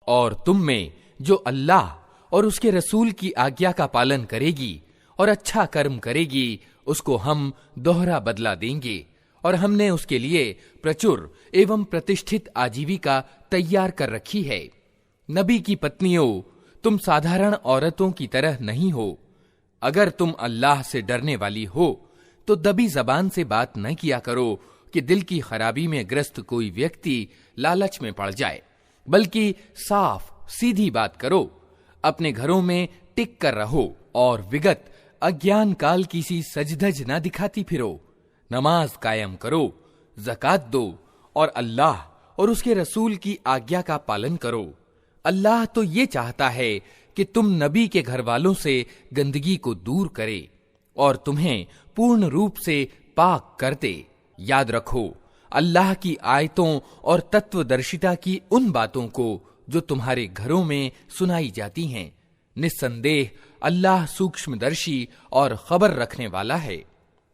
और तुम में जो अल्लाह और उसके रसूल की आज्ञा का पालन करेगी और अच्छा कर्म करेगी, उसको हम दोहरा बदला देंगे और हमने उसके लिए प्रचुर एवं प्रतिष्ठित आजीविका तैयार कर रखी है। नबी की पत्नियों, तुम साधारण औरतों की तरह नहीं हो। अगर तुम अल्लाह से डरने वाली हो तो दबी जबान से बात न किया करो कि दिल की खराबी में ग्रस्त कोई व्यक्ति लालच में पड़ जाए, बल्कि साफ सीधी बात करो। अपने घरों में टिक कर रहो और विगत अज्ञान काल की सी सजधज न दिखाती फिरो। नमाज कायम करो, ज़कात दो और अल्लाह और उसके रसूल की आज्ञा का पालन करो। अल्लाह तो ये चाहता है कि तुम नबी के घर वालों से गंदगी को दूर करे और तुम्हें पूर्ण रूप से पाक कर दे। याद रखो, अल्लाह की आयतों और तत्वदर्शिता की उन बातों को जो तुम्हारे घरों में सुनाई जाती हैं। निस्संदेह अल्लाह सूक्ष्मदर्शी और खबर रखने वाला है।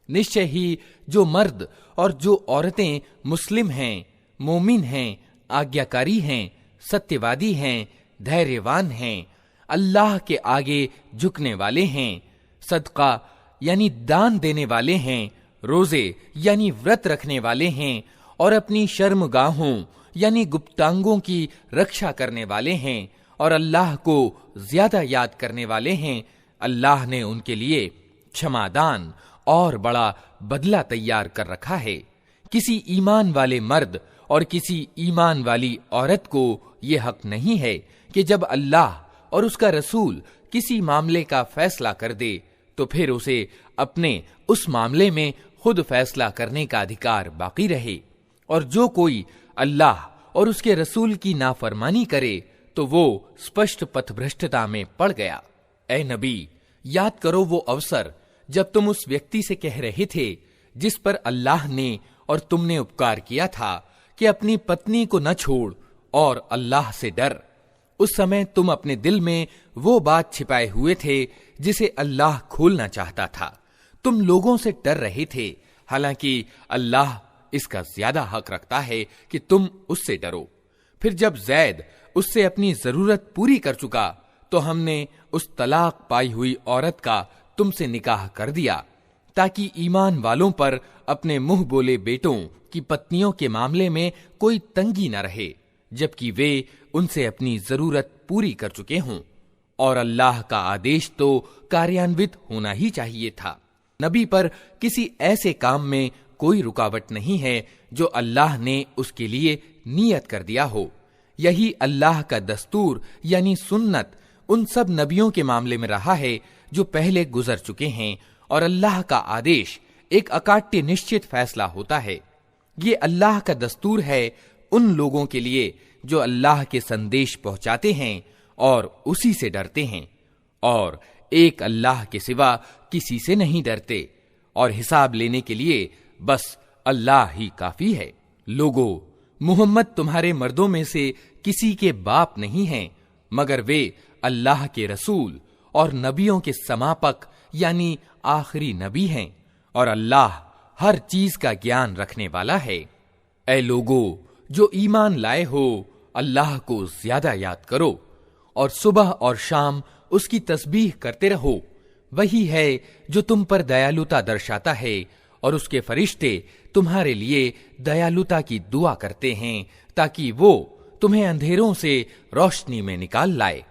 निश्चय ही जो मर्द और जो औरतें मुस्लिम हैं, मोमिन हैं, आज्ञाकारी हैं, सत्यवादी हैं, धैर्यवान हैं, अल्लाह के आगे झुकने वाले हैं, सदका यानी दान देने वाले हैं, रोजे यानी व्रत रखने वाले हैं और अपनी शर्मगाहों यानी गुप्तांगों की रक्षा करने वाले हैं और अल्लाह को ज्यादा याद करने वाले हैं, अल्लाह ने उनके लिए क्षमादान और बड़ा बदला तैयार कर रखा है। किसी ईमान वाले मर्द और किसी ईमान वाली औरत को यह हक नहीं है कि जब अल्लाह और उसका रसूल किसी मामले का फैसला कर दे तो फिर उसे अपने उस मामले में खुद फैसला करने का अधिकार बाकी रहे। और जो कोई अल्लाह और उसके रसूल की नाफरमानी करे तो वो स्पष्ट पथभ्रष्टता में पड़ गया। ऐ नबी, याद करो वो अवसर जब तुम उस व्यक्ति से कह रहे थे जिस पर अल्लाह ने और तुमने उपकार किया था कि अपनी पत्नी को न छोड़ और अल्लाह से डर। उस समय तुम अपने दिल में वो बात छिपाए हुए थे जिसे अल्लाह खोलना चाहता था। तुम लोगों से डर रहे थे, हालांकि अल्लाह इसका ज्यादा हक रखता है कि तुम उससे डरो। फिर जब जैद उससे अपनी जरूरत पूरी कर चुका तो हमने उस तलाक पाई हुई औरत का तुमसे निकाह कर दिया ताकि ईमान वालों पर अपने मुंह बोले बेटों की पत्नियों के मामले में कोई तंगी न रहे, जबकि वे उनसे अपनी जरूरत पूरी कर चुके हों। और अल्लाह का आदेश तो कार्यान्वित होना ही चाहिए था। नबी पर किसी ऐसे काम में कोई रुकावट नहीं है जो अल्लाह ने उसके लिए नियत कर दिया हो। यही अल्लाह का दस्तूर यानी सुन्नत उन सब नबियों के मामले में रहा है जो पहले गुजर चुके हैं, और अल्लाह का आदेश एक अकाट्य निश्चित फैसला होता है। ये अल्लाह का दस्तूर है उन लोगों के लिए जो अल्लाह के संदेश पहुंचाते हैं और उसी से डरते हैं, और एक अल्लाह के सिवा किसी से नहीं डरते, और हिसाब लेने के लिए बस अल्लाह ही काफी है। लोगो, मुहम्मद तुम्हारे मर्दों में से किसी के बाप नहीं हैं, मगर वे अल्लाह के रसूल और नबियों के समापक यानी आखिरी नबी हैं, और अल्लाह हर चीज का ज्ञान रखने वाला है। ऐ लोगो जो ईमान लाए हो, अल्लाह को ज्यादा याद करो और सुबह और शाम उसकी तस्बीह करते रहो। वही है जो तुम पर दयालुता दर्शाता है, और उसके फरिश्ते तुम्हारे लिए दयालुता की दुआ करते हैं ताकि वो तुम्हें अंधेरों से रोशनी में निकाल लाए।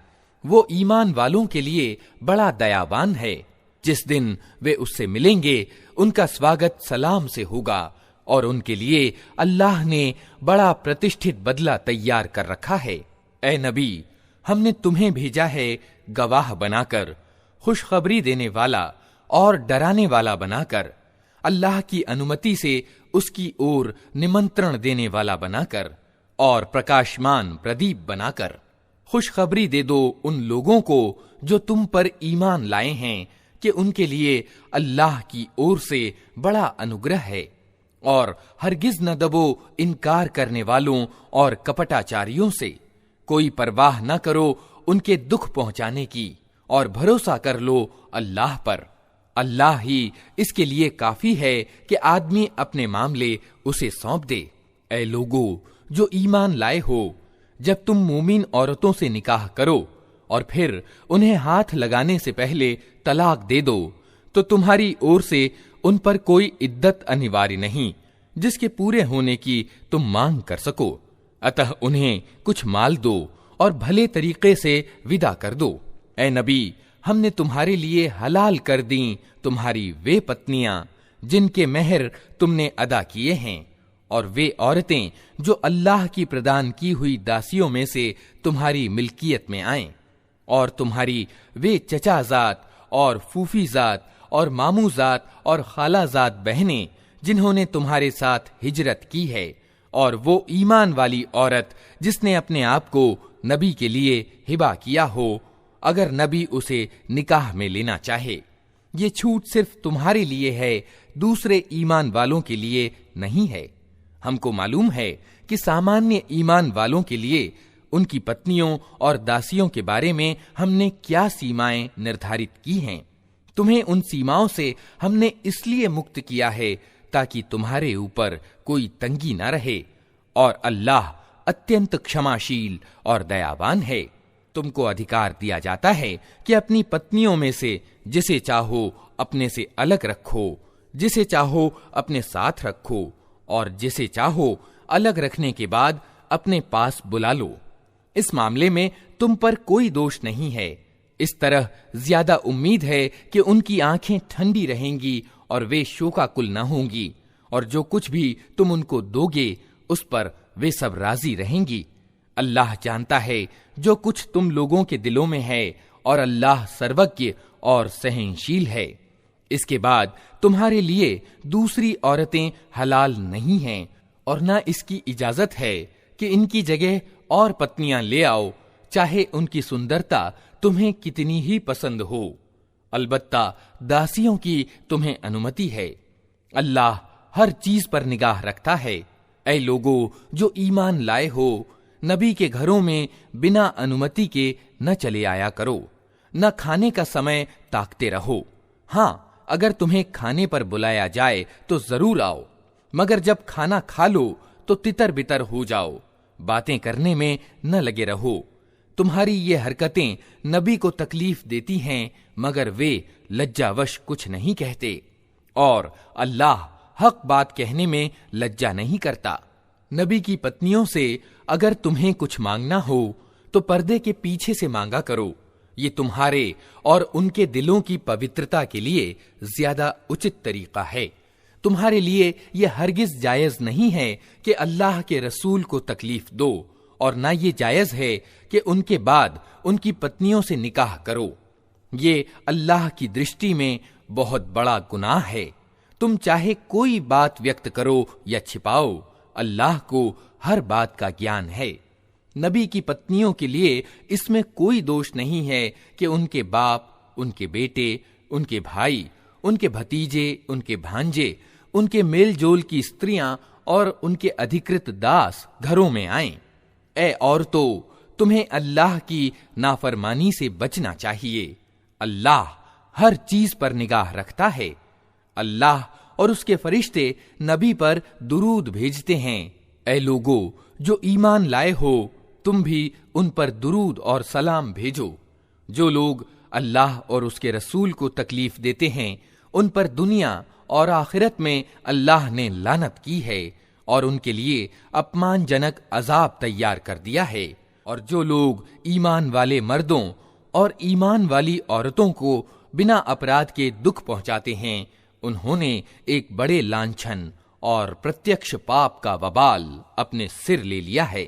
वो ईमान वालों के लिए बड़ा दयावान है। जिस दिन वे उससे मिलेंगे उनका स्वागत सलाम से होगा, और उनके लिए अल्लाह ने बड़ा प्रतिष्ठित बदला तैयार कर रखा है। ऐ नबी, हमने तुम्हें भेजा है गवाह बनाकर, खुशखबरी देने वाला और डराने वाला बनाकर, अल्लाह की अनुमति से उसकी ओर निमंत्रण देने वाला बनाकर, और प्रकाशमान प्रदीप बनाकर। खुशखबरी दे दो उन लोगों को जो तुम पर ईमान लाए हैं कि उनके लिए अल्लाह की ओर से बड़ा अनुग्रह है, और हरगिज न दबो इनकार करने वालों और कपटाचारियों से। कोई परवाह न करो उनके दुख पहुंचाने की, और भरोसा कर लो अल्लाह पर। अल्लाह ही इसके लिए काफी है कि आदमी अपने मामले उसे सौंप दे। ऐ लोगो जो ईमान लाए हो, जब तुम मोमिन औरतों से निकाह करो और फिर उन्हें हाथ लगाने से पहले तलाक दे दो, तो तुम्हारी ओर से उन पर कोई इद्दत अनिवार्य नहीं जिसके पूरे होने की तुम मांग कर सको। अतः उन्हें कुछ माल दो और भले तरीके से विदा कर दो। ए नबी, हमने तुम्हारे लिए हलाल कर दी तुम्हारी वे पत्नियां जिनके मेहर तुमने अदा किए हैं, और वे औरतें जो अल्लाह की प्रदान की हुई दासियों में से तुम्हारी मिल्कियत में आएं, और तुम्हारी वे चचाजात और फूफीजात और मामूजात और खालाजात बहनें जिन्होंने तुम्हारे साथ हिजरत की है, और वो ईमान वाली औरत जिसने अपने आप को नबी के लिए हिबा किया हो, अगर नबी उसे निकाह में लेना चाहे। ये छूट सिर्फ तुम्हारे लिए है, दूसरे ईमान वालों के लिए नहीं है। हमको मालूम है कि सामान्य ईमान वालों के लिए उनकी पत्नियों और दासियों के बारे में हमने क्या सीमाएं निर्धारित की हैं। तुम्हें उन सीमाओं से हमने इसलिए मुक्त किया है ताकि तुम्हारे ऊपर कोई तंगी न रहे, और अल्लाह अत्यंत क्षमाशील और दयावान है। तुमको अधिकार दिया जाता है कि अपनी पत्नियों में से जिसे चाहो अपने से अलग रखो, जिसे चाहो अपने साथ रखो, और जिसे चाहो अलग रखने के बाद अपने पास बुला लो। इस मामले में तुम पर कोई दोष नहीं है। इस तरह ज्यादा उम्मीद है कि उनकी आंखें ठंडी रहेंगी और वे शोकाकुल न होंगी, और जो कुछ भी तुम उनको दोगे उस पर वे सब राजी रहेंगी। अल्लाह जानता है जो कुछ तुम लोगों के दिलों में है, और अल्लाह सर्वज्ञ और सहनशील है। इसके बाद तुम्हारे लिए दूसरी औरतें हलाल नहीं हैं, और न इसकी इजाजत है कि इनकी जगह और पत्नियां ले आओ, चाहे उनकी सुंदरता तुम्हें कितनी ही पसंद हो। अलबत्ता दासियों की तुम्हें अनुमति है। अल्लाह हर चीज पर निगाह रखता है। ऐ लोगों जो ईमान लाए हो, नबी के घरों में बिना अनुमति के न चले आया करो, न खाने का समय ताकते रहो। हाँ, अगर तुम्हें खाने पर बुलाया जाए तो जरूर आओ, मगर जब खाना खा लो तो तितर बितर हो जाओ, बातें करने में न लगे रहो। तुम्हारी ये हरकतें नबी को तकलीफ देती हैं, मगर वे लज्जावश कुछ नहीं कहते, और अल्लाह हक बात कहने में लज्जा नहीं करता। नबी की पत्नियों से अगर तुम्हें कुछ मांगना हो तो पर्दे के पीछे से मांगा करो। ये तुम्हारे और उनके दिलों की पवित्रता के लिए ज्यादा उचित तरीका है। तुम्हारे लिए यह हरगिज जायज नहीं है कि अल्लाह के रसूल को तकलीफ दो, और ना ये जायज है कि उनके बाद उनकी पत्नियों से निकाह करो। ये अल्लाह की दृष्टि में बहुत बड़ा गुनाह है। तुम चाहे कोई बात व्यक्त करो या छिपाओ, अल्लाह को हर बात का ज्ञान है। नबी की पत्नियों के लिए इसमें कोई दोष नहीं है कि उनके बाप, उनके बेटे, उनके भाई, उनके भतीजे, उनके भांजे, उनके मेलजोल की स्त्रियां और उनके अधिकृत दास घरों में आएं। ऐ औरतों, तुम्हें अल्लाह की नाफरमानी से बचना चाहिए। अल्लाह हर चीज पर निगाह रखता है। अल्लाह और उसके फरिश्ते नबी पर दुरूद भेजते हैं। ऐ लोगों जो ईमान लाए हो, तुम भी उन पर दुरूद और सलाम भेजो। जो लोग अल्लाह और उसके रसूल को तकलीफ देते हैं, उन पर दुनिया और आखिरत में अल्लाह ने लानत की है, और उनके लिए अपमानजनक अजाब तैयार कर दिया है। और जो लोग ईमान वाले मर्दों और ईमान वाली औरतों को बिना अपराध के दुख पहुंचाते हैं, उन्होंने एक बड़े लांछन और प्रत्यक्ष पाप का वबाल अपने सिर ले लिया है।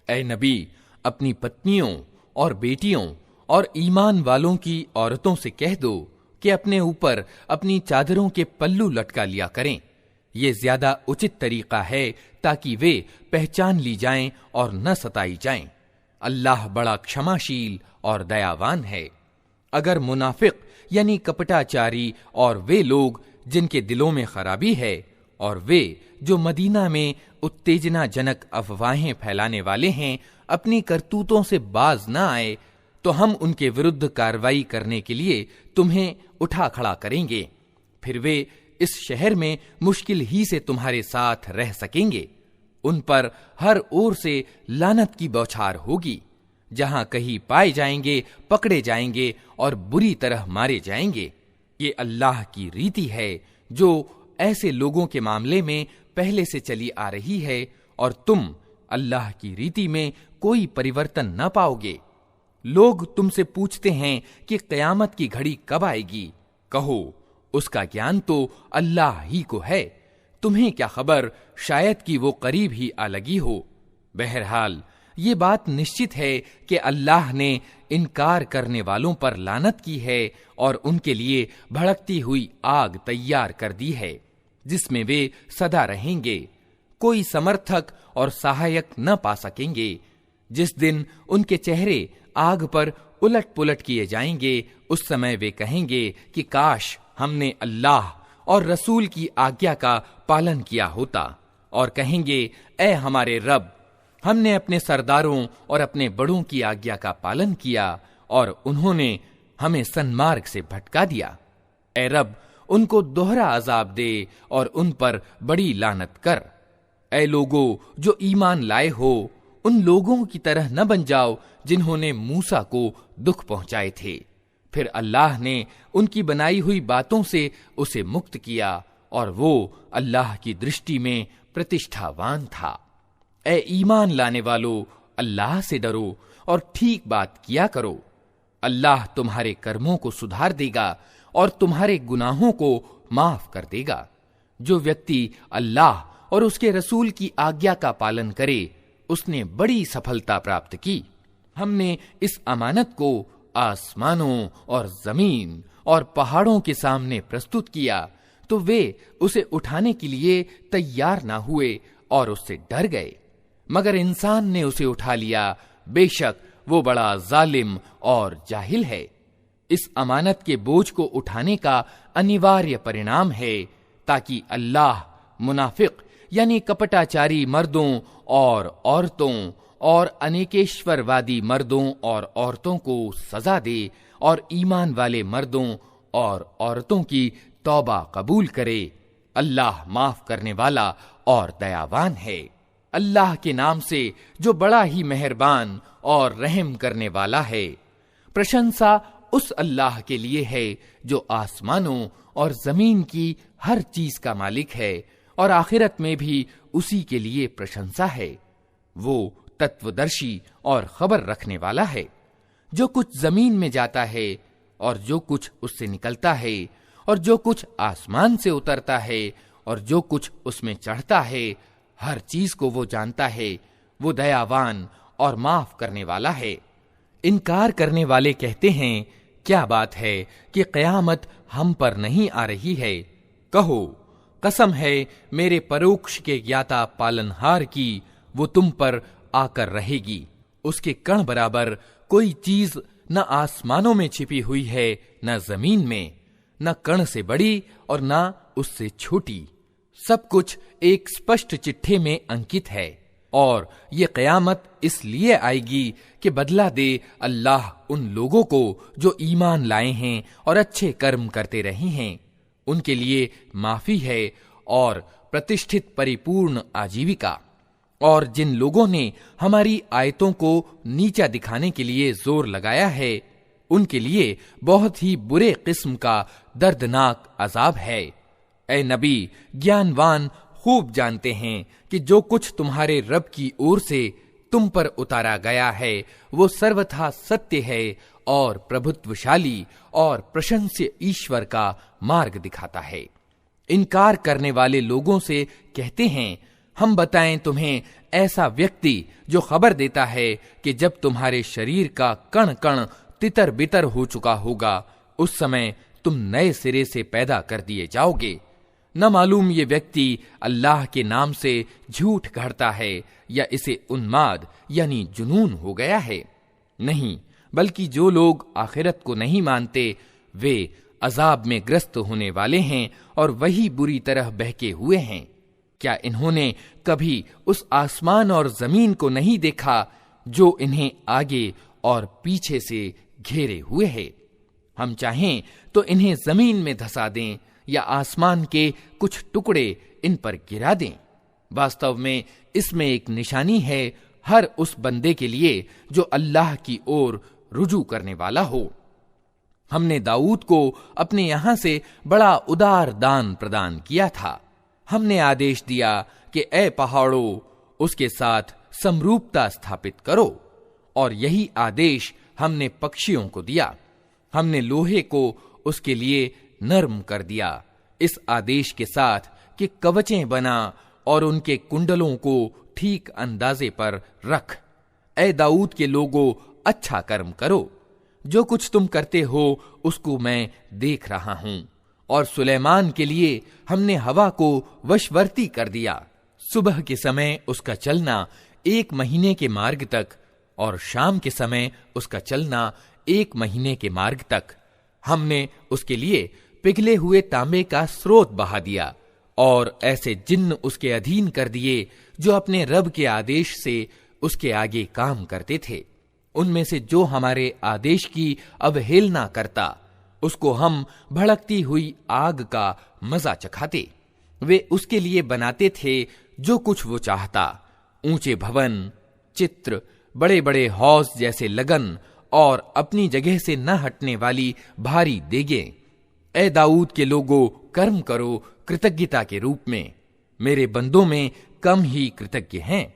ऐ नबी, अपनी पत्नियों और बेटियों और ईमान वालों की औरतों से कह दो कि अपने ऊपर अपनी चादरों के पल्लू लटका लिया करें। ये ज्यादा उचित तरीका है ताकि वे पहचान ली जाएं और न सताई जाएं। अल्लाह बड़ा क्षमाशील और दयावान है। अगर मुनाफिक यानी कपटाचारी और वे लोग जिनके दिलों में खराबी है, और वे जो मदीना में उत्तेजनाजनक अफवाहें फैलाने वाले हैं, अपनी करतूतों से बाज न आए, तो हम उनके विरुद्ध कार्रवाई करने के लिए तुम्हें उठा खड़ा करेंगे। फिर वे इस शहर में मुश्किल ही से तुम्हारे साथ रह सकेंगे। उन पर हर ओर से लानत की बौछार होगी। जहां कहीं पाए जाएंगे पकड़े जाएंगे और बुरी तरह मारे जाएंगे। ये अल्लाह की रीति है जो ऐसे लोगों के मामले में पहले से चली आ रही है, और तुम अल्लाह की रीति में कोई परिवर्तन न पाओगे। लोग तुमसे पूछते हैं कि क़यामत की घड़ी कब आएगी। कहो, उसका ज्ञान तो अल्लाह ही को है। तुम्हें क्या खबर, शायद कि वो करीब ही आ लगी हो। बहरहाल ये बात निश्चित है कि अल्लाह ने इनकार करने वालों पर लानत की है और उनके लिए भड़कती हुई आग तैयार कर दी है, जिसमें वे सदा रहेंगे। कोई समर्थक और सहायक न पा सकेंगे। जिस दिन उनके चेहरे आग पर उलट पुलट किए जाएंगे, उस समय वे कहेंगे कि काश हमने अल्लाह और रसूल की आज्ञा का पालन किया होता, और कहेंगे, ऐ हमारे रब, हमने अपने सरदारों और अपने बड़ों की आज्ञा का पालन किया और उन्होंने हमें सन्मार्ग से भटका दिया। ऐ रब, उनको दोहरा अजाब दे और उन पर बड़ी लानत कर। ऐ लोगों जो ईमान लाए हो, उन लोगों की तरह न बन जाओ जिन्होंने मूसा को दुख पहुंचाए थे। फिर अल्लाह ने उनकी बनाई हुई बातों से उसे मुक्त किया और वो अल्लाह की दृष्टि में प्रतिष्ठावान था। ऐ ईमान लाने वालों, अल्लाह से डरो और ठीक बात किया करो। अल्लाह तुम्हारे कर्मों को सुधार देगा और तुम्हारे गुनाहों को माफ कर देगा। जो व्यक्ति अल्लाह और उसके रसूल की आज्ञा का पालन करे, उसने बड़ी सफलता प्राप्त की। हमने इस अमानत को आसमानों और जमीन और पहाड़ों के सामने प्रस्तुत किया, तो वे उसे उठाने के लिए तैयार ना हुए और उससे डर गए। मगर इंसान ने उसे उठा लिया। बेशक वो बड़ा जालिम और जाहिल है। इस अमानत के बोझ को उठाने का अनिवार्य परिणाम है, ताकि अल्लाह मुनाफिक यानी कपटाचारी मर्दों और औरतों और अनेकेश्वरवादी मर्दों और औरतों को सजा दे और ईमान वाले मर्दों और औरतों की तौबा कबूल करे। अल्लाह माफ करने वाला और दयावान है। अल्लाह के नाम से जो बड़ा ही मेहरबान और रहम करने वाला है। प्रशंसा उस अल्लाह के लिए है जो आसमानों और जमीन की हर चीज का मालिक है, और आखिरत में भी उसी के लिए प्रशंसा है। वो तत्वदर्शी और खबर रखने वाला है। जो कुछ जमीन में जाता है और जो कुछ उससे निकलता है और जो कुछ आसमान से उतरता है और जो कुछ उसमें चढ़ता है, हर चीज को वो जानता है। वो दयावान और माफ करने वाला है। इनकार करने वाले कहते हैं, क्या बात है कि क़यामत हम पर नहीं आ रही है। कहो, कसम है मेरे परोक्ष के ज्ञाता पालनहार की, वो तुम पर आकर रहेगी। उसके कण बराबर कोई चीज न आसमानों में छिपी हुई है न जमीन में, न कण से बड़ी और न उससे छोटी। सब कुछ एक स्पष्ट चिट्ठे में अंकित है। और ये क़यामत इसलिए आएगी कि बदला दे अल्लाह उन लोगों को जो ईमान लाए हैं और अच्छे कर्म करते रहे हैं। उनके लिए माफी है और प्रतिष्ठित परिपूर्ण आजीविका। और जिन लोगों ने हमारी आयतों को नीचा दिखाने के लिए जोर लगाया है, उनके लिए बहुत ही बुरे किस्म का दर्दनाक अजाब है। ऐ नबी, ज्ञानवान खूब जानते हैं कि जो कुछ तुम्हारे रब की ओर से तुम पर उतारा गया है वो सर्वथा सत्य है और प्रभुत्वशाली और प्रशंस्य ईश्वर का मार्ग दिखाता है। इनकार करने वाले लोगों से कहते हैं, हम बताएं तुम्हें ऐसा व्यक्ति जो खबर देता है कि जब तुम्हारे शरीर का कण कण तितर बितर हो चुका होगा, उस समय तुम नए सिरे से पैदा कर दिए जाओगे। न मालूम ये व्यक्ति अल्लाह के नाम से झूठ गढ़ता है या इसे उन्माद यानी जुनून हो गया है। नहीं, बल्कि जो लोग आखिरत को नहीं मानते वे अजाब में ग्रस्त होने वाले हैं और वही बुरी तरह बहके हुए हैं। क्या इन्होंने कभी उस आसमान और जमीन को नहीं देखा जो इन्हें आगे और पीछे से घेरे हुए है? हम चाहें तो इन्हें जमीन में धंसा दें या आसमान के कुछ टुकड़े इन पर गिरा दें। वास्तव में इसमें एक निशानी है हर उस बंदे के लिए जो अल्लाह की ओर रुजू करने वाला हो। हमने दाऊद को अपने यहां से बड़ा उदार दान प्रदान किया था। हमने आदेश दिया कि ए पहाड़ों, उसके साथ समरूपता स्थापित करो, और यही आदेश हमने पक्षियों को दिया। हमने लोहे को उसके लिए नर्म कर दिया, इस आदेश के साथ कि कवचें बना और उनके कुंडलों को ठीक अंदाजे पर रख। ए दाऊद के लोगों, अच्छा कर्म करो, जो कुछ तुम करते हो उसको मैं देख रहा हूं। और सुलेमान के लिए हमने हवा को वशवर्ती कर दिया। सुबह के समय उसका चलना 1 महीने के मार्ग तक, और शाम के समय उसका चलना 1 महीने के मार्ग तक। हमने उसके लिए पिघले हुए तांबे का स्रोत बहा दिया, और ऐसे जिन्न उसके अधीन कर दिए जो अपने रब के आदेश से उसके आगे काम करते थे। उनमें से जो हमारे आदेश की अवहेलना करता, उसको हम भड़कती हुई आग का मजा चखाते। वे उसके लिए बनाते थे जो कुछ वो चाहता, ऊंचे भवन, चित्र, बड़े बड़े हौज जैसे लगन, और अपनी जगह से न हटने वाली भारी देगें। ए दाऊद के लोगों, कर्म करो कृतज्ञता के रूप में। मेरे बंदों में कम ही कृतज्ञ हैं।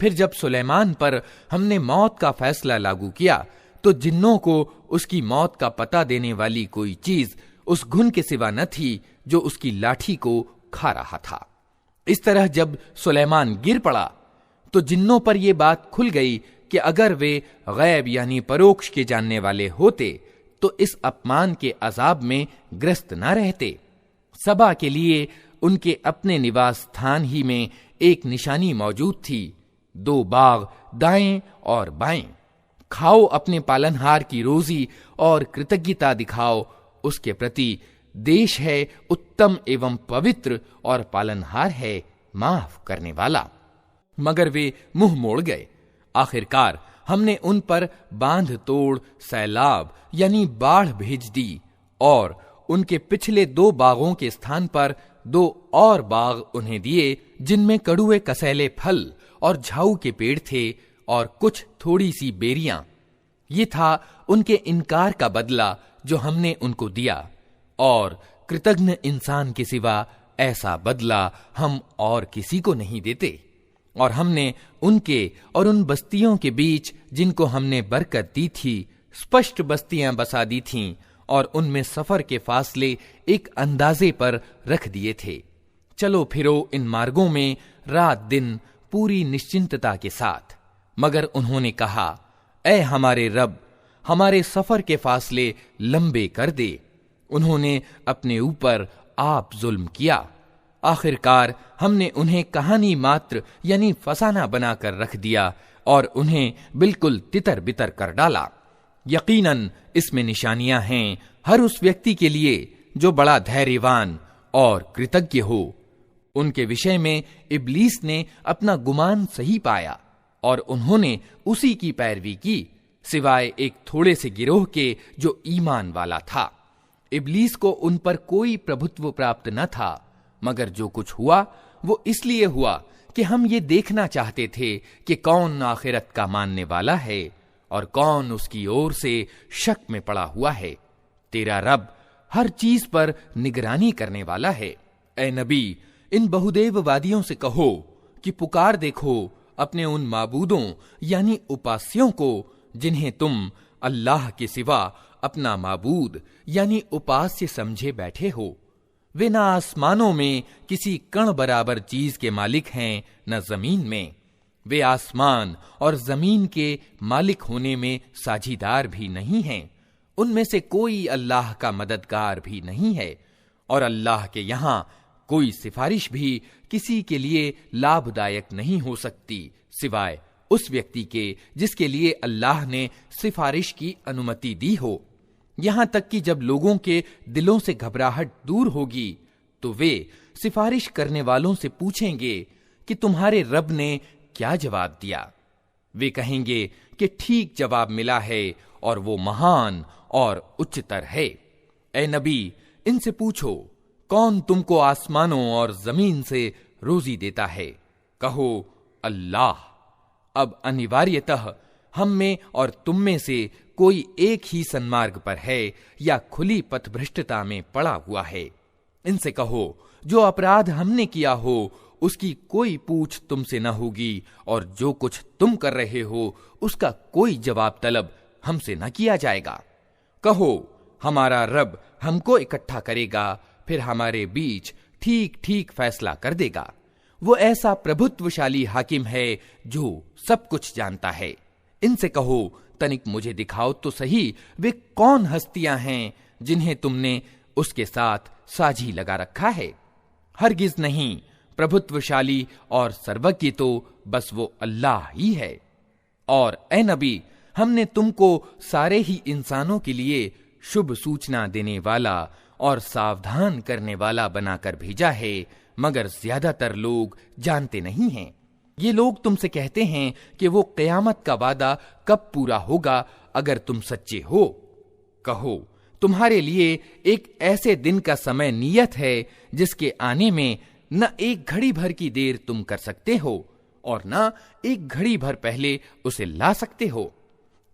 फिर जब सुलेमान पर हमने मौत का फैसला लागू किया, तो जिन्नों को उसकी मौत का पता देने वाली कोई चीज उस घुन के सिवा न थी जो उसकी लाठी को खा रहा था। इस तरह जब सुलेमान गिर पड़ा, तो जिन्नों पर यह बात खुल गई कि अगर वे गैब यानी परोक्ष के जानने वाले होते तो इस अपमान के अजाब में ग्रस्त न रहते। सबा के लिए उनके अपने निवास स्थान ही में एक निशानी मौजूद थी, 2 बाग दाएं और बाएं। खाओ अपने पालनहार की रोजी और कृतज्ञता दिखाओ उसके प्रति। देश है उत्तम एवं पवित्र, और पालनहार है माफ करने वाला। मगर वे मुंह मोड़ गए। आखिरकार हमने उन पर बांध तोड़ सैलाब यानी बाढ़ भेज दी, और उनके पिछले 2 बागों के स्थान पर 2 और बाग उन्हें दिए, जिनमें कड़ुए कसैले फल और झाऊ के पेड़ थे, और कुछ थोड़ी सी बेरियां। ये था उनके इनकार का बदला जो हमने उनको दिया, और कृतज्ञ इंसान के सिवा ऐसा बदला हम और किसी को नहीं देते। और हमने उनके और उन बस्तियों के बीच जिनको हमने बरकत दी थी, स्पष्ट बस्तियां बसा दी थीं, और उनमें सफर के फासले एक अंदाजे पर रख दिए थे। चलो फिरो इन मार्गों में रात दिन पूरी निश्चिंतता के साथ। मगर उन्होंने कहा, ऐ हमारे रब, हमारे सफर के फासले लंबे कर दे। उन्होंने अपने ऊपर आप जुल्म किया। आखिरकार हमने उन्हें कहानी मात्र यानी फसाना बनाकर रख दिया, और उन्हें बिल्कुल तितर बितर कर डाला। यकीनन इसमें निशानियां हैं हर उस व्यक्ति के लिए जो बड़ा धैर्यवान और कृतज्ञ हो। उनके विषय में इब्लीस ने अपना गुमान सही पाया, और उन्होंने उसी की पैरवी की, सिवाय एक थोड़े से गिरोह के जो ईमान वाला था। इब्लीस को उन पर कोई प्रभुत्व प्राप्त न था, मगर जो कुछ हुआ वो इसलिए हुआ कि हम ये देखना चाहते थे कि कौन आखिरत का मानने वाला है और कौन उसकी ओर से शक में पड़ा हुआ है। तेरा रब हर चीज पर निगरानी करने वाला है। ए नबी, इन बहुदेववादियों से कहो कि पुकार देखो अपने उन माबूदों यानी उपास्यों को जिन्हें तुम अल्लाह के सिवा अपना माबूद यानी उपास्य समझे बैठे हो। वे न आसमानों में किसी कण बराबर चीज के मालिक हैं, न जमीन में। वे आसमान और जमीन के मालिक होने में साझीदार भी नहीं हैं। उनमें से कोई अल्लाह का मददगार भी नहीं है, और अल्लाह के यहाँ कोई सिफारिश भी किसी के लिए लाभदायक नहीं हो सकती, सिवाय उस व्यक्ति के जिसके लिए अल्लाह ने सिफारिश की अनुमति दी हो। यहां तक कि जब लोगों के दिलों से घबराहट दूर होगी, तो वे सिफारिश करने वालों से पूछेंगे कि तुम्हारे रब ने क्या जवाब दिया। वे कहेंगे कि ठीक जवाब मिला है, और वो महान और उच्चतर है। ए नबी, इनसे पूछो, कौन तुमको आसमानों और जमीन से रोजी देता है? कहो अल्लाह। अब अनिवार्यतः हम में और तुम में से कोई एक ही सन्मार्ग पर है या खुली पथभ्रष्टता में पड़ा हुआ है। इनसे कहो जो अपराध हमने किया हो उसकी कोई पूछ तुमसे न होगी और जो कुछ तुम कर रहे हो उसका कोई जवाब तलब हमसे न किया जाएगा। कहो हमारा रब हमको इकट्ठा करेगा, फिर हमारे बीच ठीक ठीक फैसला कर देगा। वो ऐसा प्रभुत्वशाली हाकिम है जो सब कुछ जानता है। इनसे कहो तनिक मुझे दिखाओ तो सही वे कौन हस्तियां हैं जिन्हें तुमने उसके साथ साझी लगा रखा है। हरगिज नहीं, प्रभुत्वशाली और सर्वज्ञ तो बस वो अल्लाह ही है। और ए नबी, हमने तुमको सारे ही इंसानों के लिए शुभ सूचना देने वाला और सावधान करने वाला बनाकर भेजा है, मगर ज्यादातर लोग जानते नहीं हैं। ये लोग तुमसे कहते हैं कि वो क़यामत का वादा कब पूरा होगा अगर तुम सच्चे हो। कहो तुम्हारे लिए एक ऐसे दिन का समय नियत है जिसके आने में न एक घड़ी भर की देर तुम कर सकते हो और न एक घड़ी भर पहले उसे ला सकते हो।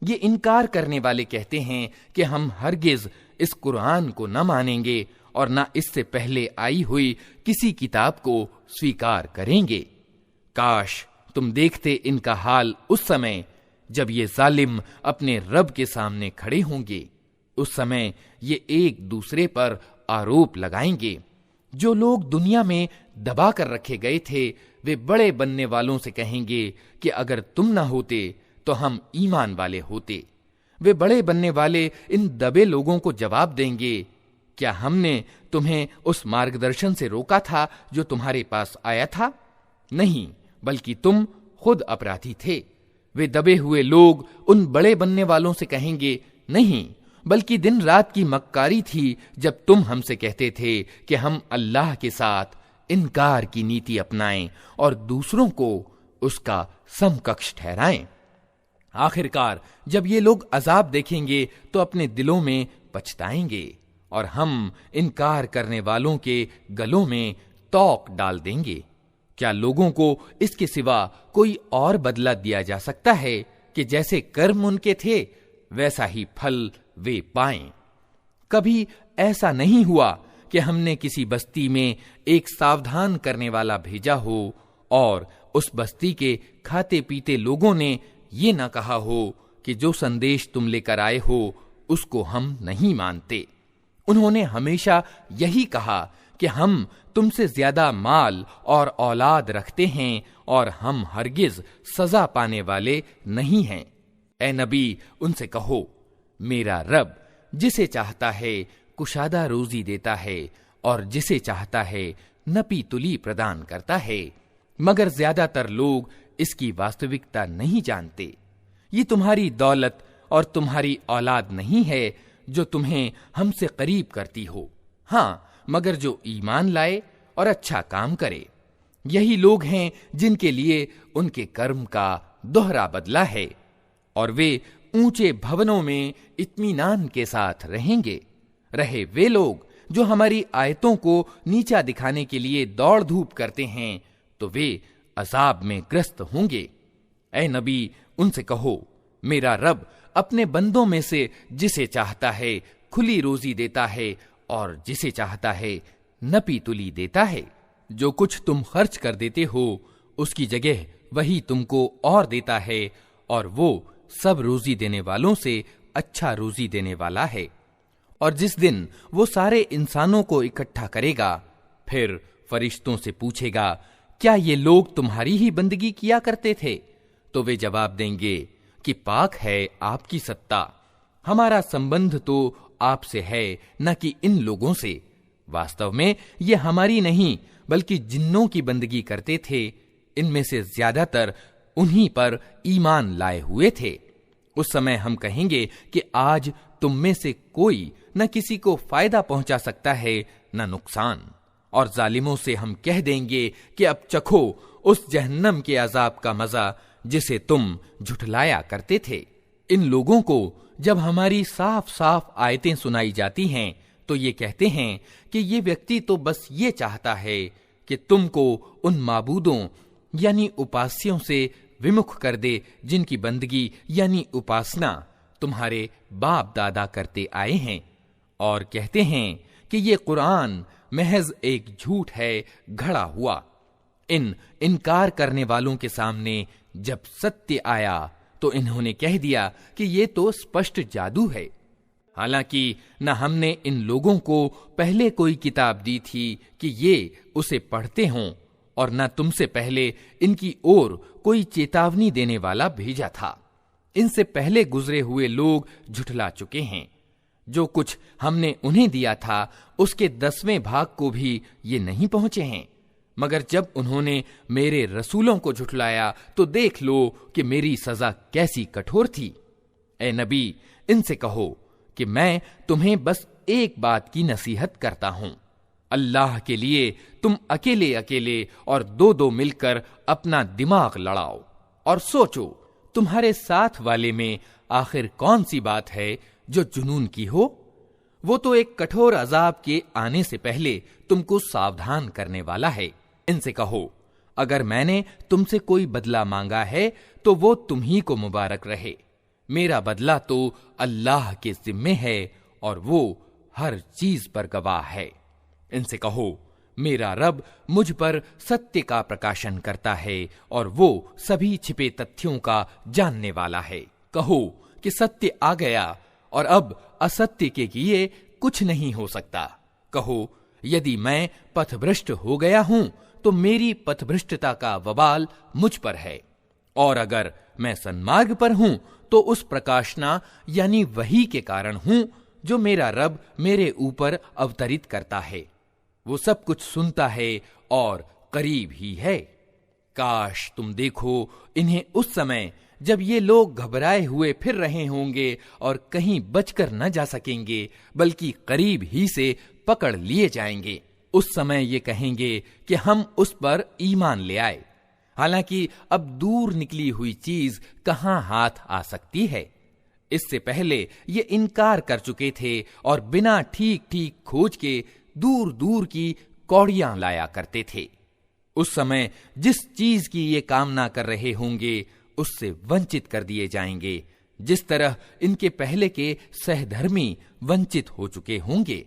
ये इनकार करने वाले कहते हैं कि हम हरगिज इस कुरान को न मानेंगे और न इससे पहले आई हुई किसी किताब को स्वीकार करेंगे। काश तुम देखते इनका हाल उस समय जब ये जालिम अपने रब के सामने खड़े होंगे। उस समय ये एक दूसरे पर आरोप लगाएंगे। जो लोग दुनिया में दबा कर रखे गए थे वे बड़े बनने वालों से कहेंगे कि अगर तुम ना होते तो हम ईमान वाले होते। वे बड़े बनने वाले इन दबे लोगों को जवाब देंगे, क्या हमने तुम्हें उस मार्गदर्शन से रोका था जो तुम्हारे पास आया था? नहीं, बल्कि तुम खुद अपराधी थे। वे दबे हुए लोग उन बड़े बनने वालों से कहेंगे, नहीं, बल्कि दिन रात की मक्कारी थी जब तुम हमसे कहते थे कि हम अल्लाह के साथ इनकार की नीति अपनाएं और दूसरों को उसका समकक्ष ठहराएं। आखिरकार जब ये लोग अजाब देखेंगे तो अपने दिलों में पछताएंगे और हम इनकार करने वालों के गलों में तौक डाल देंगे। क्या लोगों को इसके सिवा कोई और बदला दिया जा सकता है कि जैसे कर्म उनके थे वैसा ही फल वे पाएं? कभी ऐसा नहीं हुआ कि हमने किसी बस्ती में एक सावधान करने वाला भेजा हो और उस बस्ती के खाते पीते लोगों ने ये न कहा हो कि जो संदेश तुम लेकर आए हो उसको हम नहीं मानते। उन्होंने हमेशा यही कहा कि हम तुमसे ज्यादा माल और औलाद रखते हैं और हम हरगिज सजा पाने वाले नहीं हैं। ए नबी, उनसे कहो, मेरा रब जिसे चाहता है कुशादा रोजी देता है और जिसे चाहता है नपी तुली प्रदान करता है, मगर ज्यादातर लोग इसकी वास्तविकता नहीं जानते। ये तुम्हारी दौलत और तुम्हारी औलाद नहीं है जो तुम्हें हमसे करीब करती हो, हाँ, मगर जो ईमान लाए और अच्छा काम करे। यही लोग हैं जिनके लिए उनके कर्म का दोहरा बदला है और वे ऊंचे भवनों में इत्मीनान के साथ रहेंगे। रहे वे लोग जो हमारी आयतों को नीचा दिखाने के लिए दौड़ धूप करते हैं तो वे अजाब में ग्रस्त होंगे। ए नबी, उनसे कहो, मेरा रब अपने बंदों में से जिसे चाहता है खुली रोजी देता है और जिसे चाहता है नपी तुली देता है। जो कुछ तुम खर्च कर देते हो उसकी जगह वही तुमको और देता है और वो सब रोजी देने वालों से अच्छा रोजी देने वाला है। और जिस दिन वो सारे इंसानों को इकट्ठा करेगा फिर फरिश्तों से पूछेगा, क्या ये लोग तुम्हारी ही बंदगी किया करते थे? तो वे जवाब देंगे कि पाक है आपकी सत्ता, हमारा संबंध तो आपसे है न कि इन लोगों से। वास्तव में ये हमारी नहीं बल्कि जिन्नों की बंदगी करते थे। इनमें से ज्यादातर उन्हीं पर ईमान लाए हुए थे। उस समय हम कहेंगे कि आज तुम में से कोई न किसी को फायदा पहुंचा सकता है न नुकसान, और जालिमों से हम कह देंगे कि अब चखो उस जहन्नम के अजाब का मजा जिसे तुम झुठलाया करते थे। इन लोगों को जब हमारी साफ साफ आयतें सुनाई जाती हैं तो ये कहते हैं कि ये व्यक्ति तो बस ये चाहता है कि तुमको उन माबूदों यानी उपास्यों से विमुख कर दे, जिनकी बंदगी यानी उपासना तुम्हारे बाप दादा करते आए हैं, और कहते हैं कि ये कुरान महज एक झूठ है घड़ा हुआ। इन इनकार करने वालों के सामने जब सत्य आया तो इन्होंने कह दिया कि ये तो स्पष्ट जादू है। हालांकि न हमने इन लोगों को पहले कोई किताब दी थी कि ये उसे पढ़ते हों, और न तुमसे पहले इनकी ओर कोई चेतावनी देने वाला भेजा था। इनसे पहले गुजरे हुए लोग झुठला चुके हैं। जो कुछ हमने उन्हें दिया था उसके 10वें भाग को भी ये नहीं पहुंचे हैं। मगर जब उन्होंने मेरे रसूलों को झुठलाया तो देख लो कि मेरी सजा कैसी कठोर थी। ए नबी, इनसे कहो कि मैं तुम्हें बस एक बात की नसीहत करता हूं, अल्लाह के लिए तुम अकेले अकेले और दो दो मिलकर अपना दिमाग लड़ाओ और सोचो तुम्हारे साथ वाले में आखिर कौन सी बात है जो जुनून की हो। वो तो एक कठोर अजाब के आने से पहले तुमको सावधान करने वाला है। इनसे कहो, अगर मैंने तुमसे कोई बदला मांगा है तो वो तुम ही को मुबारक रहे। मेरा बदला तो अल्लाह के जिम्मे है और वो हर चीज पर गवाह है। इनसे कहो, मेरा रब मुझ पर सत्य का प्रकाशन करता है और वो सभी छिपे तथ्यों का जानने वाला है। कहो कि सत्य आ गया और अब असत्य के किए कुछ नहीं हो सकता। कहो, यदि मैं पथभ्रष्ट हो गया हूं तो मेरी पथभ्रष्टता का वबाल मुझ पर है, और अगर मैं सन्मार्ग पर हूं तो उस प्रकाशना यानी वही के कारण हूं जो मेरा रब मेरे ऊपर अवतरित करता है। वो सब कुछ सुनता है और करीब ही है। काश तुम देखो इन्हें उस समय जब ये लोग घबराए हुए फिर रहे होंगे और कहीं बचकर न जा सकेंगे, बल्कि करीब ही से पकड़ लिए जाएंगे। उस समय ये कहेंगे कि हम उस पर ईमान ले आए। हालांकि अब दूर निकली हुई चीज कहां हाथ आ सकती है। इससे पहले ये इनकार कर चुके थे और बिना ठीक ठीक खोज के दूर दूर की कौड़ियां लाया करते थे। उस समय जिस चीज की ये कामना कर रहे होंगे उससे वंचित कर दिए जाएंगे, जिस तरह इनके पहले के सहधर्मी वंचित हो चुके होंगे।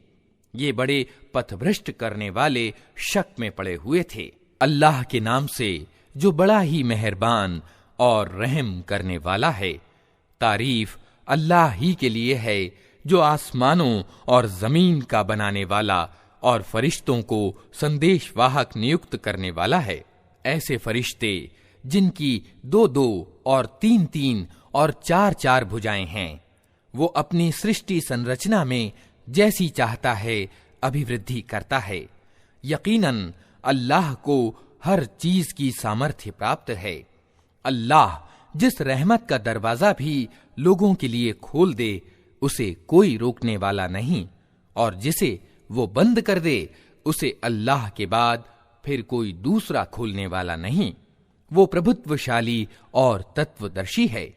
ये बड़े पथभ्रष्ट करने वाले शक में पड़े हुए थे। अल्लाह के नाम से जो बड़ा ही मेहरबान और रहम करने वाला है। तारीफ अल्लाह ही के लिए है जो आसमानों और जमीन का बनाने वाला और फरिश्तों को संदेशवाहक नियुक्त करने वाला है। ऐसे फरिश्ते जिनकी 2-2 और 3-3 और 4-4 भुजाएं हैं, वो अपनी सृष्टि संरचना में जैसी चाहता है अभिवृद्धि करता है। यकीनन अल्लाह को हर चीज की सामर्थ्य प्राप्त है। अल्लाह जिस रहमत का दरवाजा भी लोगों के लिए खोल दे उसे कोई रोकने वाला नहीं, और जिसे वो बंद कर दे उसे अल्लाह के बाद फिर कोई दूसरा खोलने वाला नहीं। वो प्रभुत्वशाली और तत्वदर्शी है।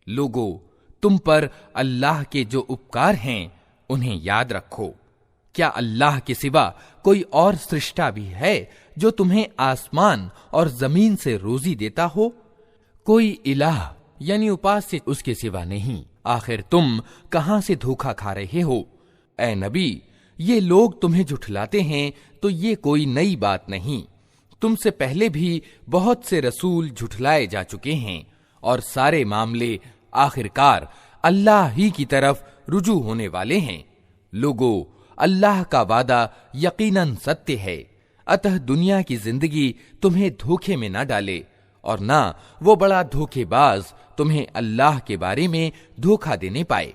लोगों, तुम पर अल्लाह के जो उपकार हैं उन्हें याद रखो। क्या अल्लाह के सिवा कोई और सृष्टा भी है जो तुम्हें आसमान और जमीन से रोजी देता हो? कोई इलाह यानी उपास्य उसके सिवा नहीं। आखिर तुम कहां से धोखा खा रहे हो? ए नबी, ये लोग तुम्हें झुठलाते हैं तो ये कोई नई बात नहीं। तुमसे पहले भी बहुत से रसूल झुठलाए जा चुके हैं और सारे मामले आखिरकार अल्लाह ही की तरफ रुजू होने वाले हैं। लोगों, अल्लाह का वादा यकीनन सत्य है, अतः दुनिया की जिंदगी तुम्हें धोखे में न डाले और ना वो बड़ा धोखेबाज तुम्हें अल्लाह के बारे में धोखा देने पाए।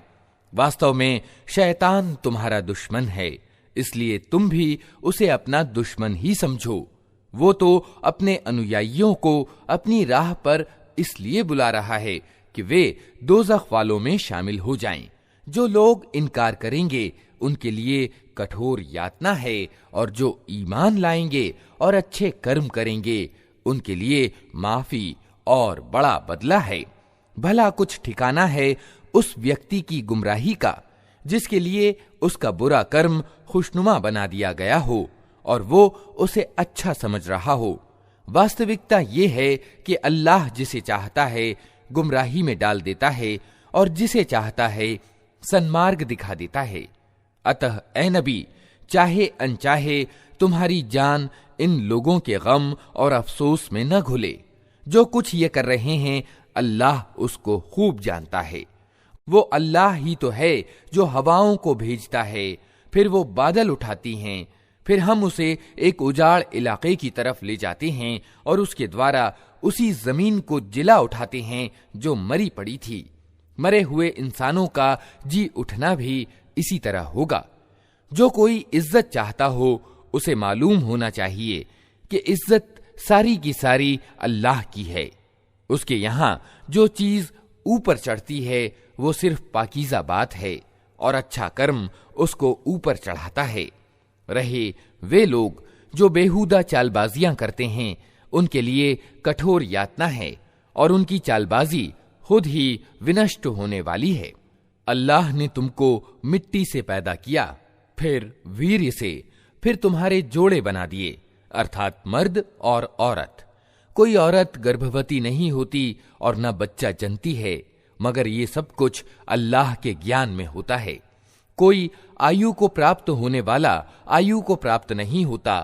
वास्तव में शैतान तुम्हारा दुश्मन है, इसलिए तुम भी उसे अपना दुश्मन ही समझो। वो तो अपने अनुयायियों को अपनी राह पर इसलिए बुला रहा है कि वे दोज़ख वालों में शामिल हो जाएं। जो लोग इनकार करेंगे उनके लिए कठोर यातना है, और जो ईमान लाएंगे और अच्छे कर्म करेंगे उनके लिए माफी और बड़ा बदला है। भला कुछ ठिकाना है उस व्यक्ति की गुमराही का जिसके लिए उसका बुरा कर्म खुशनुमा बना दिया गया हो और वो उसे अच्छा समझ रहा हो। वास्तविकता ये है कि अल्लाह जिसे चाहता है गुमराही में डाल देता है और जिसे चाहता है सन्मार्ग दिखा देता है। अतः ए नबी, चाहे अनचाहे तुम्हारी जान इन लोगों के गम और अफसोस में न घुले। जो कुछ ये कर रहे हैं अल्लाह उसको खूब जानता है। वो अल्लाह ही तो है जो हवाओं को भेजता है, फिर वो बादल उठाती हैं, फिर हम उसे एक उजाड़ इलाके की तरफ ले जाते हैं और उसके द्वारा उसी जमीन को जिला उठाते हैं जो मरी पड़ी थी। मरे हुए इंसानों का जी उठना भी इसी तरह होगा। जो कोई इज्जत चाहता हो उसे मालूम होना चाहिए कि इज्जत सारी की सारी अल्लाह की है। उसके यहां जो चीज ऊपर चढ़ती है वो सिर्फ पाकीज़ा बात है और अच्छा कर्म उसको ऊपर चढ़ाता है। रहे वे लोग जो बेहुदा चालबाजियां करते हैं, उनके लिए कठोर यातना है और उनकी चालबाजी खुद ही विनष्ट होने वाली है। अल्लाह ने तुमको मिट्टी से पैदा किया, फिर वीर्य से, फिर तुम्हारे जोड़े बना दिए, अर्थात मर्द और औरत। कोई औरत गर्भवती नहीं होती और न बच्चा जनती है, मगर ये सब कुछ अल्लाह के ज्ञान में होता है। कोई आयु को प्राप्त होने वाला आयु को प्राप्त नहीं होता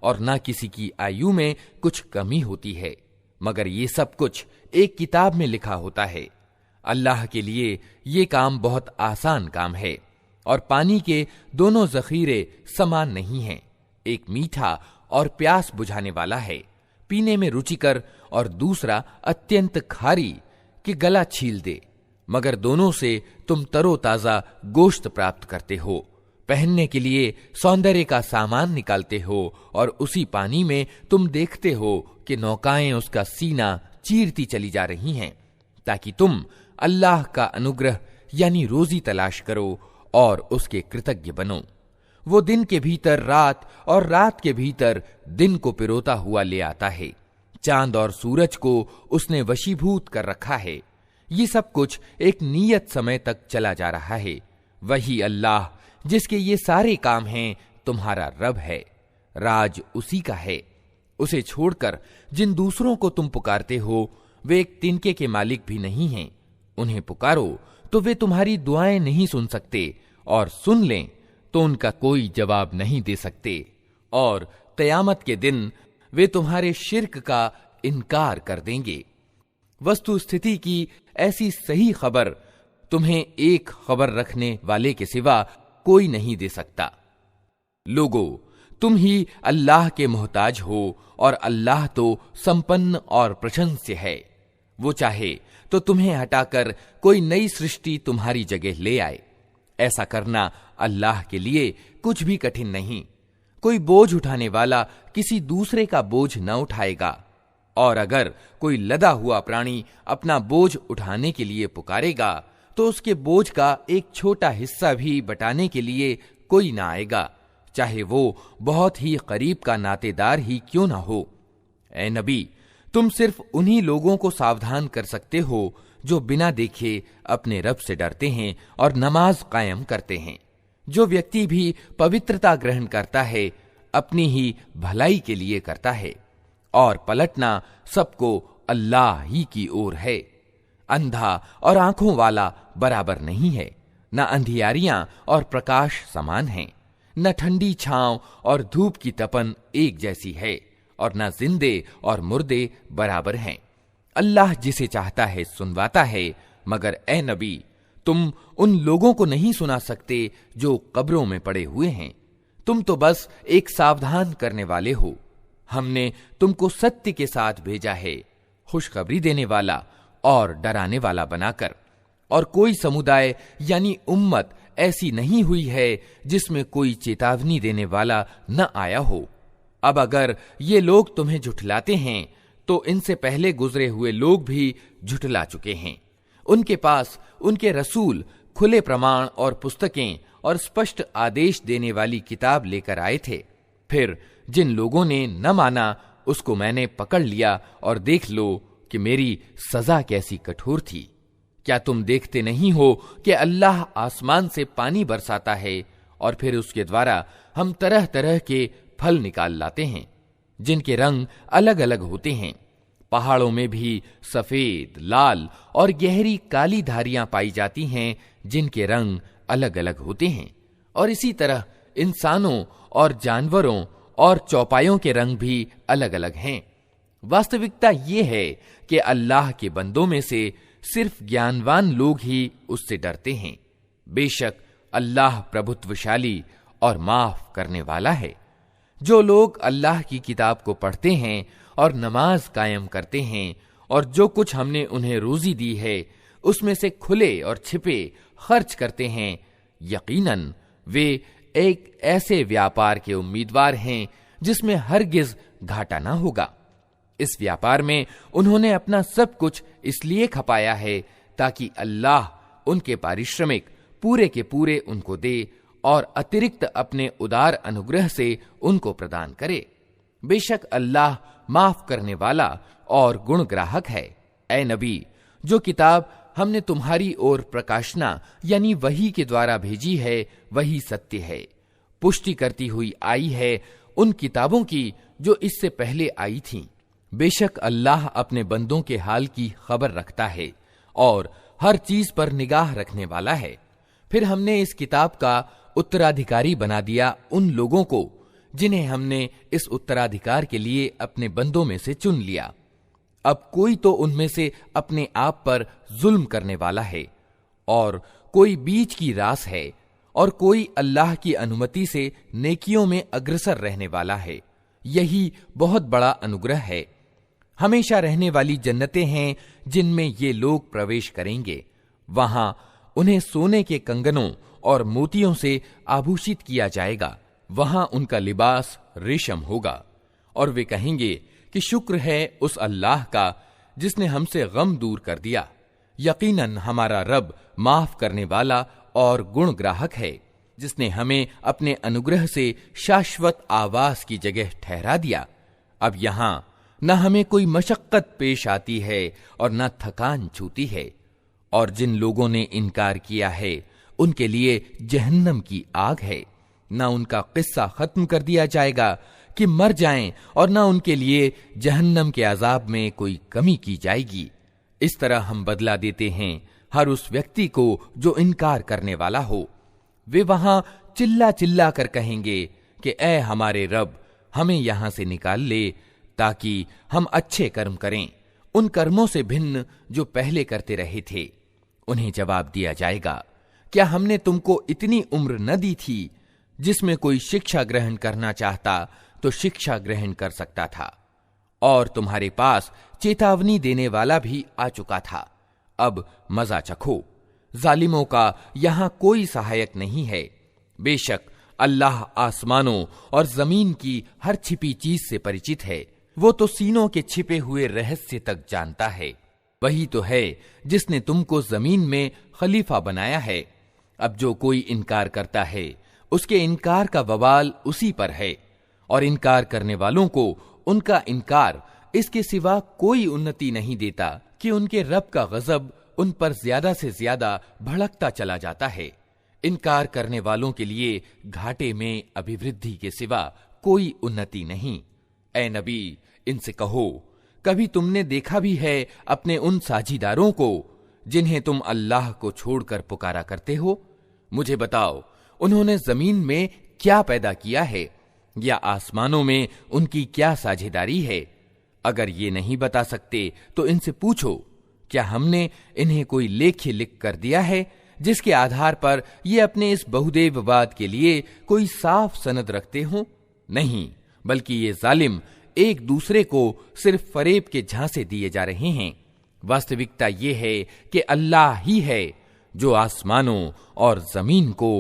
और न किसी की आयु में कुछ कमी होती है, मगर ये सब कुछ एक किताब में लिखा होता है। अल्लाह के लिए ये काम बहुत आसान काम है और पानी के दोनों जखीरे समान नहीं हैं। एक मीठा और प्यास बुझाने वाला है, पीने में रुचिकर, और दूसरा अत्यंत खारी कि गला छील दे, मगर दोनों से तुम तरोताजा गोश्त प्राप्त करते हो। पहनने के लिए सौंदर्य का सामान निकालते हो और उसी पानी में तुम देखते हो कि नौकाएं उसका सीना चीरती चली जा रही हैं, ताकि तुम अल्लाह का अनुग्रह यानी रोजी तलाश करो और उसके कृतज्ञ बनो। वो दिन के भीतर रात और रात के भीतर दिन को पिरोता हुआ ले आता है। चांद और सूरज को उसने वशीभूत कर रखा है। ये सब कुछ एक नियत समय तक चला जा रहा है। वही अल्लाह जिसके ये सारे काम हैं तुम्हारा रब है, राज उसी का है। उसे छोड़कर जिन दूसरों को तुम पुकारते हो वे एक तिनके के मालिक भी नहीं हैं। उन्हें पुकारो तो वे तुम्हारी दुआएं नहीं सुन सकते, और सुन लें तो उनका कोई जवाब नहीं दे सकते, और क़यामत के दिन वे तुम्हारे शिर्क का इनकार कर देंगे। वस्तु स्थिति की ऐसी सही खबर तुम्हें एक खबर रखने वाले के सिवा कोई नहीं दे सकता। लोगो, तुम ही अल्लाह के मोहताज हो और अल्लाह तो संपन्न और प्रशंस्य है। वो चाहे तो तुम्हें हटाकर कोई नई सृष्टि तुम्हारी जगह ले आए। ऐसा करना अल्लाह के लिए कुछ भी कठिन नहीं। कोई बोझ उठाने वाला किसी दूसरे का बोझ न उठाएगा, और अगर कोई लदा हुआ प्राणी अपना बोझ उठाने के लिए पुकारेगा तो उसके बोझ का एक छोटा हिस्सा भी बटाने के लिए कोई ना आएगा, चाहे वो बहुत ही करीब का नातेदार ही क्यों ना हो। ए नबी, तुम सिर्फ उन्हीं लोगों को सावधान कर सकते हो जो बिना देखे अपने रब से डरते हैं और नमाज कायम करते हैं। जो व्यक्ति भी पवित्रता ग्रहण करता है अपनी ही भलाई के लिए करता है, और पलटना सबको अल्लाह ही की ओर है। अंधा और आंखों वाला बराबर नहीं है, न अंधियारियां और प्रकाश समान हैं, न ठंडी छांव और धूप की तपन एक जैसी है, और न जिंदे और मुर्दे बराबर हैं। अल्लाह जिसे चाहता है सुनवाता है, मगर ए नबी, तुम उन लोगों को नहीं सुना सकते जो कब्रों में पड़े हुए हैं। तुम तो बस एक सावधान करने वाले हो। हमने तुमको सत्य के साथ भेजा है, खुशखबरी देने वाला और डराने वाला बनाकर। और कोई समुदाय यानी उम्मत ऐसी नहीं हुई है जिसमें कोई चेतावनी देने वाला न आया हो। अब अगर ये लोग तुम्हें झुठलाते हैं तो इनसे पहले गुजरे हुए लोग भी झुठला चुके हैं। उनके पास उनके रसूल खुले प्रमाण और पुस्तकें और स्पष्ट आदेश देने वाली किताब लेकर आए थे। फिर जिन लोगों ने न माना उसको मैंने पकड़ लिया, और देख लो कि मेरी सजा कैसी कठोर थी। क्या तुम देखते नहीं हो कि अल्लाह आसमान से पानी बरसाता है और फिर उसके द्वारा हम तरह तरह के फल निकाल लाते हैं। जिनके रंग अलग अलग होते हैं। पहाड़ों में भी सफेद, लाल और गहरी काली धारियां पाई जाती हैं, जिनके रंग अलग अलग होते हैं। और इसी तरह इंसानों और जानवरों और चौपायों के रंग भी अलग अलग हैं। वास्तविकता ये है कि अल्लाह के बंदों में से सिर्फ ज्ञानवान लोग ही उससे डरते हैं। बेशक अल्लाह प्रभुत्वशाली और माफ करने वाला है। जो लोग अल्लाह की किताब को पढ़ते हैं और नमाज कायम करते हैं और जो कुछ हमने उन्हें रोजी दी है उसमें से खुले और छिपे खर्च करते हैं, यकीनन वे एक ऐसे व्यापार के उम्मीदवार हैं जिसमें हरगिज घाटा ना होगा। इस व्यापार में उन्होंने अपना सब कुछ इसलिए खपाया है ताकि अल्लाह उनके पारिश्रमिक पूरे के पूरे उनको दे और अतिरिक्त अपने उदार अनुग्रह से उनको प्रदान करे। बेशक अल्लाह माफ करने वाला और गुणग्राहक है। ऐ नबी, जो किताब हमने तुम्हारी ओर प्रकाशना यानी वही के द्वारा भेजी है वही सत्य है, पुष्टि करती हुई आई है उन किताबों की जो इससे पहले आई थीं। बेशक अल्लाह अपने बंदों के हाल की खबर रखता है और हर चीज पर निगाह रखने वाला है। फिर हमने इस किताब का उत्तराधिकारी बना दिया उन लोगों को जिन्हें हमने इस उत्तराधिकार के लिए अपने बंदों में से चुन लिया। अब कोई तो उनमें से अपने आप पर जुल्म करने वाला है और कोई बीच की रास है और कोई अल्लाह की अनुमति से नेकियों में अग्रसर रहने वाला है। यही बहुत बड़ा अनुग्रह है। हमेशा रहने वाली जन्नतें हैं जिनमें ये लोग प्रवेश करेंगे। वहां उन्हें सोने के कंगनों और मोतियों से आभूषित किया जाएगा। वहां उनका लिबास रेशम होगा और वे कहेंगे कि शुक्र है उस अल्लाह का जिसने हमसे गम दूर कर दिया। यकीनन हमारा रब माफ करने वाला और गुणग्राहक है, जिसने हमें अपने अनुग्रह से शाश्वत आवास की जगह ठहरा दिया। अब यहां न हमें कोई मशक्कत पेश आती है और न थकान छूती है। और जिन लोगों ने इनकार किया है उनके लिए जहन्नम की आग है। न उनका किस्सा खत्म कर दिया जाएगा कि मर जाएं और न उनके लिए जहन्नम के अजाब में कोई कमी की जाएगी। इस तरह हम बदला देते हैं हर उस व्यक्ति को जो इनकार करने वाला हो। वे वहां चिल्ला चिल्ला कर कहेंगे कि ऐ हमारे रब, हमें यहां से निकाल ले ताकि हम अच्छे कर्म करें, उन कर्मों से भिन्न जो पहले करते रहे थे। उन्हें जवाब दिया जाएगा, क्या हमने तुमको इतनी उम्र न दी थी जिसमें कोई शिक्षा ग्रहण करना चाहता तो शिक्षा ग्रहण कर सकता था, और तुम्हारे पास चेतावनी देने वाला भी आ चुका था। अब मजा चखो। जालिमों का यहां कोई सहायक नहीं है। बेशक अल्लाह आसमानों और जमीन की हर छिपी चीज से परिचित है। वो तो सीनों के छिपे हुए रहस्य तक जानता है। वही तो है जिसने तुमको जमीन में खलीफा बनाया है। अब जो कोई इनकार करता है उसके इनकार का वबाल उसी पर है, और इनकार करने वालों को उनका इनकार इसके सिवा कोई उन्नति नहीं देता कि उनके रब का गजब उन पर ज्यादा से ज्यादा भड़कता चला जाता है। इनकार करने वालों के लिए घाटे में अभिवृद्धि के सिवा कोई उन्नति नहीं। ऐ नबी, इनसे कहो, कभी तुमने देखा भी है अपने उन साझीदारों को जिन्हें तुम अल्लाह को छोड़कर पुकारा करते हो? मुझे बताओ, उन्होंने जमीन में क्या पैदा किया है या आसमानों में उनकी क्या साझेदारी है? अगर ये नहीं बता सकते तो इनसे पूछो, क्या हमने इन्हें कोई लेख्य लिख कर दिया है जिसके आधार पर ये अपने इस बहुदेववाद के लिए कोई साफ सनद रखते हों? नहीं, बल्कि ये जालिम एक दूसरे को सिर्फ फरेब के झांसे दिए जा रहे हैं। वास्तविकता ये है कि अल्लाह ही है जो आसमानों और जमीन को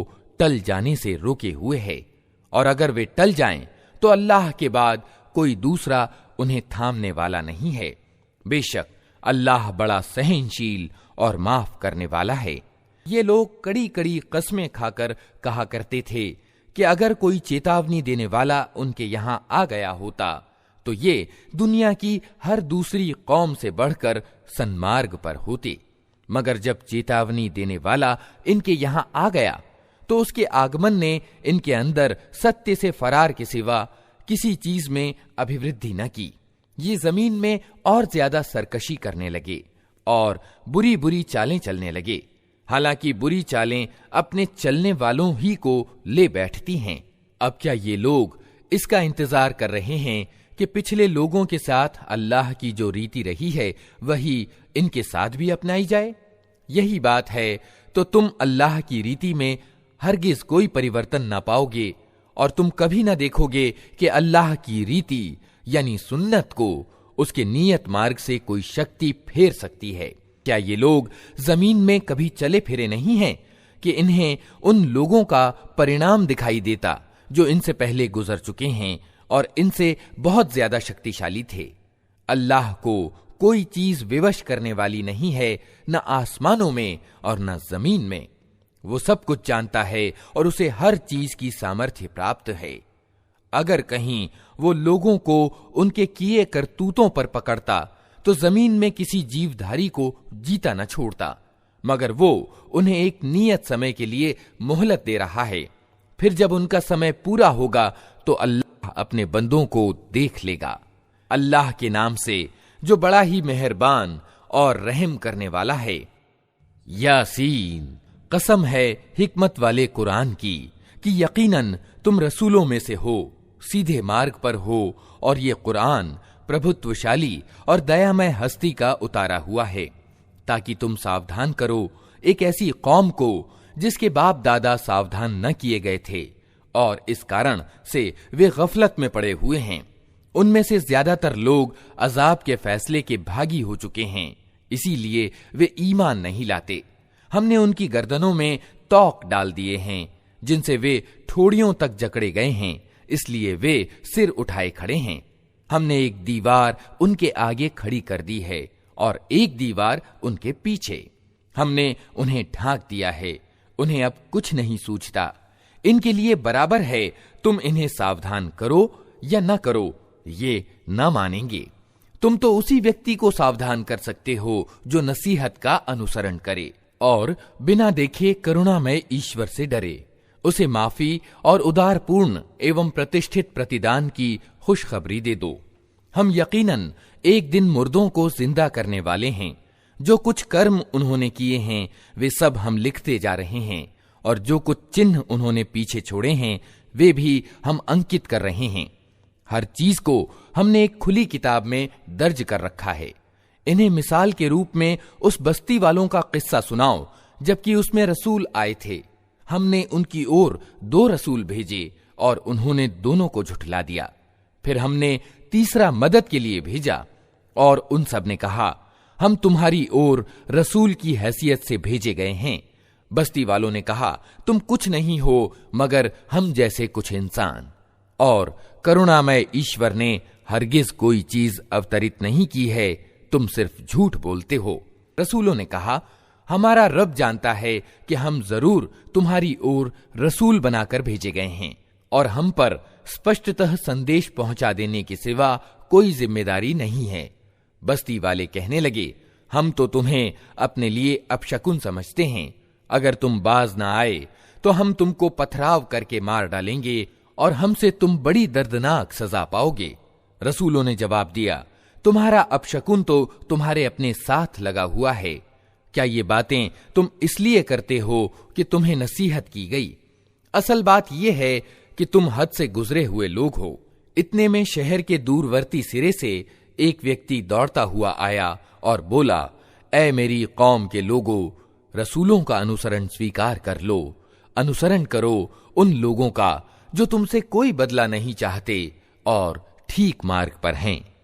टल जाने से रोके हुए है, और अगर वे टल जाएं तो अल्लाह के बाद कोई दूसरा उन्हें थामने वाला नहीं है। बेशक अल्लाह बड़ा सहनशील और माफ करने वाला है। ये लोग कड़ी कड़ी कस्में खाकर कहा करते थे कि अगर कोई चेतावनी देने वाला उनके यहां आ गया होता तो ये दुनिया की हर दूसरी कौम से बढ़कर सन्मार्ग पर होते। मगर जब चेतावनी देने वाला इनके यहां आ गया तो उसके आगमन ने इनके अंदर सत्य से फरार के सिवा किसी चीज में अभिवृद्धि न की। ये जमीन में और ज्यादा सरकशी करने लगे और बुरी बुरी चालें चलने लगे। हालांकि बुरी चालें अपने चलने वालों ही को ले बैठती हैं। अब क्या ये लोग इसका इंतजार कर रहे हैं कि पिछले लोगों के साथ अल्लाह की जो रीति रही है वही इनके साथ भी अपनाई जाए? यही बात है तो तुम अल्लाह की रीति में हरगिज कोई परिवर्तन ना पाओगे और तुम कभी ना देखोगे कि अल्लाह की रीति यानी सुन्नत को उसके नियत मार्ग से कोई शक्ति फेर सकती है। क्या ये लोग जमीन में कभी चले फिरे नहीं हैं कि इन्हें उन लोगों का परिणाम दिखाई देता जो इनसे पहले गुजर चुके हैं और इनसे बहुत ज्यादा शक्तिशाली थे। अल्लाह को कोई चीज विवश करने वाली नहीं है, न आसमानों में और न जमीन में। वो सब कुछ जानता है और उसे हर चीज की सामर्थ्य प्राप्त है। अगर कहीं वो लोगों को उनके किए करतूतों पर पकड़ता तो जमीन में किसी जीवधारी को जीता न छोड़ता, मगर वो उन्हें एक नियत समय के लिए मोहलत दे रहा है। फिर जब उनका समय पूरा होगा तो अल्लाह अपने बंदों को देख लेगा। अल्लाह के नाम से जो बड़ा ही मेहरबान और रहम करने वाला है। यासीन, कसम है हिकमत वाले कुरान की कि यकीनन तुम रसूलों में से हो, सीधे मार्ग पर हो और ये कुरान प्रभुत्वशाली और दयामय हस्ती का उतारा हुआ है ताकि तुम सावधान करो एक ऐसी कौम को जिसके बाप दादा सावधान न किए गए थे और इस कारण से वे गफलत में पड़े हुए हैं। उनमें से ज्यादातर लोग अजाब के फैसले के भागी हो चुके हैं, इसीलिए वे ईमान नहीं लाते। हमने उनकी गर्दनों में तौक डाल दिए हैं जिनसे वे ठोड़ियों तक जकड़े गए हैं, इसलिए वे सिर उठाए खड़े हैं। हमने एक दीवार उनके आगे खड़ी कर दी है और एक दीवार उनके पीछे। हमने उन्हें ढांक दिया है, उन्हें अब कुछ नहीं सूझता। इनके लिए बराबर है तुम इन्हें सावधान करो या न करो, ये न मानेंगे। तुम तो उसी व्यक्ति को सावधान कर सकते हो जो नसीहत का अनुसरण करे और बिना देखे करुणामय ईश्वर से डरे, उसे माफी और उदारपूर्ण एवं प्रतिष्ठित प्रतिदान की खुशखबरी दे दो। हम यकीनन एक दिन मुर्दों को जिंदा करने वाले हैं। जो कुछ कर्म उन्होंने किए हैं वे सब हम लिखते जा रहे हैं और जो कुछ चिन्ह उन्होंने पीछे छोड़े हैं वे भी हम अंकित कर रहे हैं। हर चीज को हमने एक खुली किताब में दर्ज कर रखा है। इन्हें मिसाल के रूप में उस बस्ती वालों का किस्सा सुनाओ जबकि उसमें रसूल आए थे। हमने उनकी ओर 2 रसूल भेजे और उन्होंने दोनों को झुठला दिया। फिर हमने तीसरा मदद के लिए भेजा और उन सब ने कहा हम तुम्हारी ओर रसूल की हैसियत से भेजे गए हैं। बस्ती वालों ने कहा तुम कुछ नहीं हो मगर हम जैसे कुछ इंसान, और करुणामय ईश्वर ने हरगिज कोई चीज अवतरित नहीं की है, तुम सिर्फ झूठ बोलते हो। रसूलों ने कहा हमारा रब जानता है कि हम जरूर तुम्हारी ओर रसूल बनाकर भेजे गए हैं और हम पर स्पष्टतः संदेश पहुंचा देने के सिवा कोई जिम्मेदारी नहीं है। बस्ती वाले कहने लगे हम तो तुम्हें अपने लिए अपशकुन समझते हैं। अगर तुम बाज ना आए तो हम तुमको पथराव करके मार डालेंगे और हमसे तुम बड़ी दर्दनाक सजा पाओगे। रसूलों ने जवाब दिया तुम्हारा अपशकुन तो तुम्हारे अपने साथ लगा हुआ है। क्या ये बातें तुम इसलिए करते हो कि तुम्हें नसीहत की गई? असल बात यह है कि तुम हद से गुजरे हुए लोग हो। इतने में शहर के दूरवर्ती सिरे से एक व्यक्ति दौड़ता हुआ आया और बोला ऐ मेरी कौम के लोगों, रसूलों का अनुसरण स्वीकार कर लो। अनुसरण करो उन लोगों का जो तुमसे कोई बदला नहीं चाहते और ठीक मार्ग पर हैं।